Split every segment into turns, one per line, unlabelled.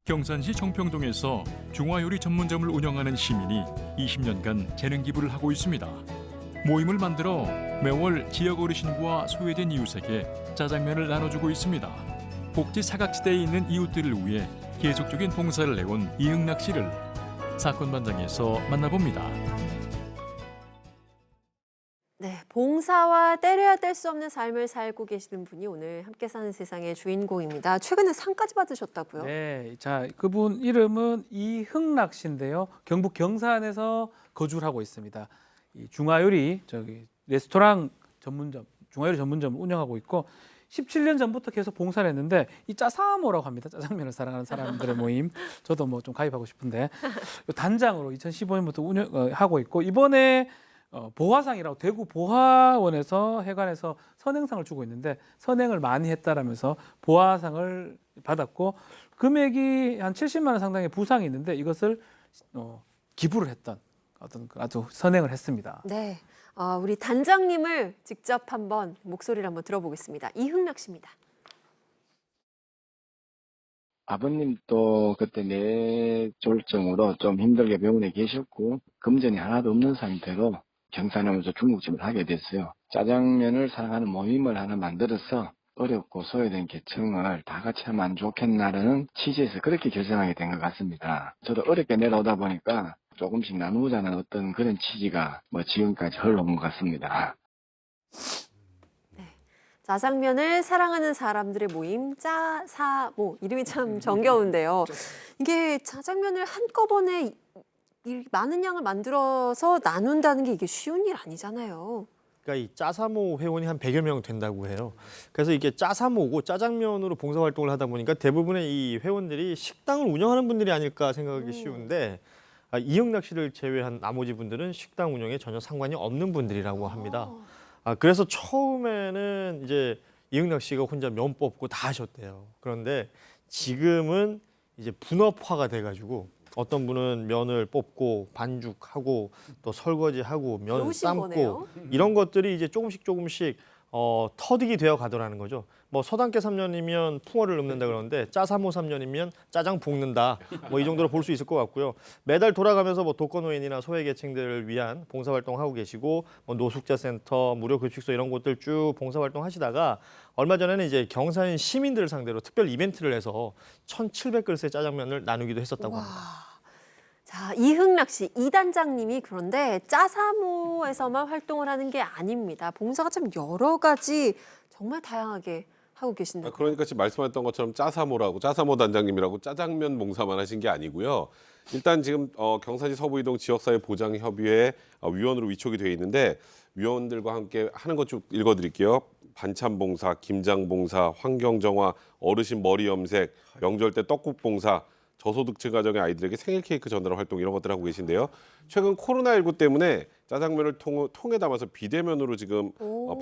경산시 정평동에서 중화요리 전문점을 운영하는 시민이 20년간 재능 기부를 하고 있습니다. 모임을 만들어 매월 지역 어르신과 소외된 이웃에게 짜장면을 나눠주고 있습니다. 복지 사각지대에 있는 이웃들을 위해 계속적인 봉사를 해온 이흥락 씨를 사건 반장에서 만나봅니다.
네, 봉사와 때려야 뗄 수 없는 삶을 살고 계시는 분이 오늘 함께 사는 세상의 주인공입니다. 최근에 상까지 받으셨다고요?
네, 자 그분 이름은 이흥락 씨인데요. 경북 경산에서 거주를 하고 있습니다. 이 중화요리 레스토랑 전문점, 중화요리 전문점을 운영하고 있고 17년 전부터 계속 봉사를 했는데 이 짜사모라고 합니다. 짜장면을 사랑하는 사람들의 모임. 저도 뭐 좀 가입하고 싶은데 단장으로 2015년부터 운영하고 있고 이번에 보화상이라고 대구 보화원에서 해관에서 선행상을 주고 있는데 선행을 많이 했다라면서 보화상을 받았고 금액이 한 70만 원 상당의 부상이 있는데 이것을 기부를 했던 어떤 아주 선행을 했습니다.
네, 우리 단장님을 직접 한번 목소리를 한번 들어보겠습니다. 이흥락 씨입니다.
아버님도 그때 뇌졸중으로 좀 힘들게 병원에 계셨고 금전이 하나도 없는 상태로 경산에 오면서 중국집을 하게 됐어요. 짜장면을 사랑하는 모임을 하나 만들어서 어렵고 소외된 계층을 다 같이 하면 안 좋겠나라는 취지에서 그렇게 결정하게 된 것 같습니다. 저도 어렵게 내려오다 보니까 조금씩 나누자는 어떤 그런 취지가 지금까지 흘러온 것 같습니다.
짜장면을 사랑하는 사람들의 모임 짜사모, 이름이 참 정겨운데요. 이게 짜장면을 한꺼번에 이 많은 양을 만들어서 나눈다는 게 이게 쉬운 일 아니잖아요.
그러니까 이 짜사모 회원이 한 100여 명 된다고 해요. 그래서 이게 짜사모고 짜장면으로 봉사활동을 하다 보니까 대부분의 이 회원들이 식당을 운영하는 분들이 아닐까 생각하기 쉬운데 이흥락 씨를 제외한 나머지 분들은 식당 운영에 전혀 상관이 없는 분들이라고 합니다. 그래서 처음에는 이제 이흥락 씨가 혼자 면 뽑고 다 하셨대요. 그런데 지금은 이제 분업화가 돼가지고 어떤 분은 면을 뽑고 반죽하고 또 설거지하고 면
배우신
삶고
거네요.
이런 것들이 이제 조금씩 터득이 되어 가더라는 거죠. 뭐 서당계 3년이면 풍어를 읊는다 그러는데 짜사모 3년이면 짜장 볶는다. 뭐 이 정도로 볼 수 있을 것 같고요. 매달 돌아가면서 뭐 독거노인이나 소외계층들을 위한 봉사활동 하고 계시고 뭐 노숙자센터, 무료급식소 이런 곳들 쭉 봉사활동 하시다가 얼마 전에는 이제 경산 시민들을 상대로 특별 이벤트를 해서 1,700그릇의 짜장면을 나누기도 했었다고 합니다.
자, 이흥락 씨, 이 단장님이 그런데 짜사모에서만 활동을 하는 게 아닙니다. 봉사가 참 여러 가지 정말 다양하게 하고 계신다.
그러니까 지금 말씀하셨던 것처럼 짜사모 단장님이라고 짜장면 봉사만 하신 게 아니고요. 일단 지금 경산시 서부이동 지역사회 보장협의회 위원으로 위촉이 되어 있는데 위원들과 함께 하는 것 쭉 읽어드릴게요. 반찬 봉사, 김장 봉사, 환경정화, 어르신 머리 염색, 명절 때 떡국 봉사, 저소득층 가정의 아이들에게 생일 케이크 전달 활동 이런 것들 하고 계신데요. 최근 코로나19 때문에 짜장면을 통에 담아서 비대면으로 지금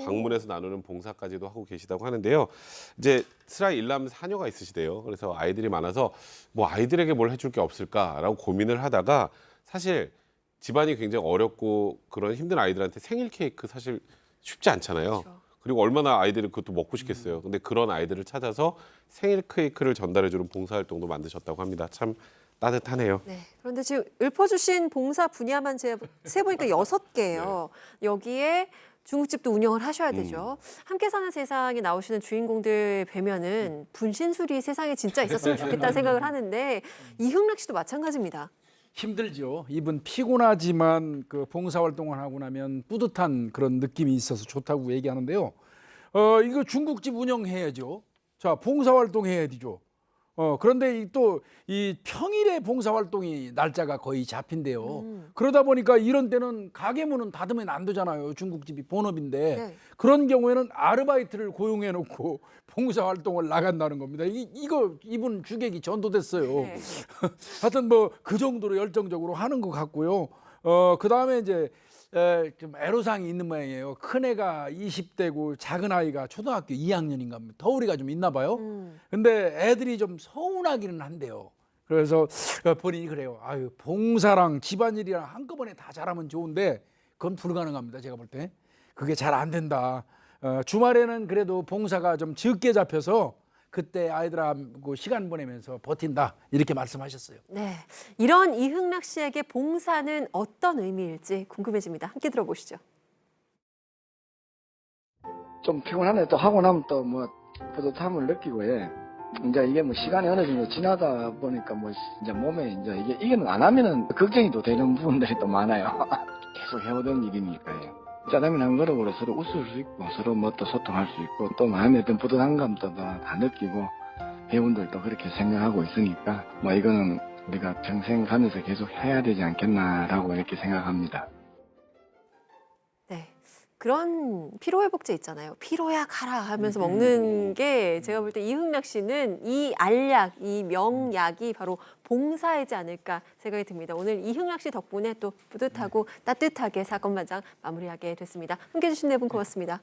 방문해서 나누는 봉사까지도 하고 계시다고 하는데요. 이제 슬아이 일남 사녀가 있으시대요. 그래서 아이들이 많아서 뭐 아이들에게 뭘 해줄 게 없을까라고 고민을 하다가 사실 집안이 굉장히 어렵고 그런 힘든 아이들한테 생일 케이크 사실 쉽지 않잖아요.
그렇죠.
그리고 얼마나 아이들이 그것도 먹고 싶겠어요. 근데 그런 아이들을 찾아서 생일 케이크를 전달해주는 봉사활동도 만드셨다고 합니다. 참 따뜻하네요.
네, 그런데 지금 읊어주신 봉사 분야만 세보니까 6개예요. 여기에 중국집도 운영을 하셔야 되죠. 함께 사는 세상에 나오시는 주인공들 뵈면은 분신술이 세상에 진짜 있었으면 좋겠다는 생각을 하는데 이흥락 씨도 마찬가지입니다.
힘들죠. 이분 피곤하지만 그 봉사활동을 하고 나면 뿌듯한 그런 느낌이 있어서 좋다고 얘기하는데요. 이거 중국집 운영해야죠. 자, 봉사활동 해야 되죠. 그런데 또 이 평일에 봉사활동이 날짜가 거의 잡힌대요. 그러다 보니까 이런 때는 가게 문은 닫으면 안 되잖아요. 중국집이 본업인데.
네.
그런 경우에는 아르바이트를 고용해 놓고 봉사활동을 나간다는 겁니다. 이분 주객이 전도됐어요.
네.
하여튼 뭐 그 정도로 열정적으로 하는 것 같고요. 그다음에 이제 좀 애로사항이 있는 모양이에요. 큰애가 20대고 작은 아이가 초등학교 2학년인가 합니다. 터울이가 좀 있나 봐요. 근데 애들이 좀 서운하기는 한데요. 그래서 본인이 그래요. 아유, 봉사랑 집안일이랑 한꺼번에 다 잘하면 좋은데 그건 불가능합니다. 제가 볼 때. 그게 잘 안 된다. 주말에는 그래도 봉사가 좀 적게 잡혀서 그때 아이들하고 시간 보내면서 버틴다 이렇게 말씀하셨어요.
네, 이런 이흥락 씨에게 봉사는 어떤 의미일지 궁금해집니다. 함께 들어보시죠.
좀 피곤한데 또 하고 나면 또 뭐 뿌듯함을 느끼고 예. 이제 이게 뭐 시간이 어느 정도 지나다 보니까 뭐 이제 몸에 이제 이게 안 하면은 걱정이 또 되는 부분들이 또 많아요. 계속 해오던 일이니까요. 짜장면 한 그릇으로 서로 웃을 수 있고 서로 뭐 또 소통할 수 있고 또 마음에 어떤 뿌듯한 감도 다 느끼고 회원들도 그렇게 생각하고 있으니까 뭐 이거는 우리가 평생 가면서 계속 해야 되지 않겠나라고 이렇게 생각합니다.
네. 그런 피로회복제 있잖아요. 피로야 가라 하면서 먹는 게 제가 볼 때 이흥락 씨는 이 알약, 이 명약이 바로 봉사이지 않을까 생각이 듭니다. 오늘 이흥락 씨 덕분에 또 뿌듯하고 따뜻하게 사건 마장 마무리하게 됐습니다. 함께해 주신 네 분 고맙습니다.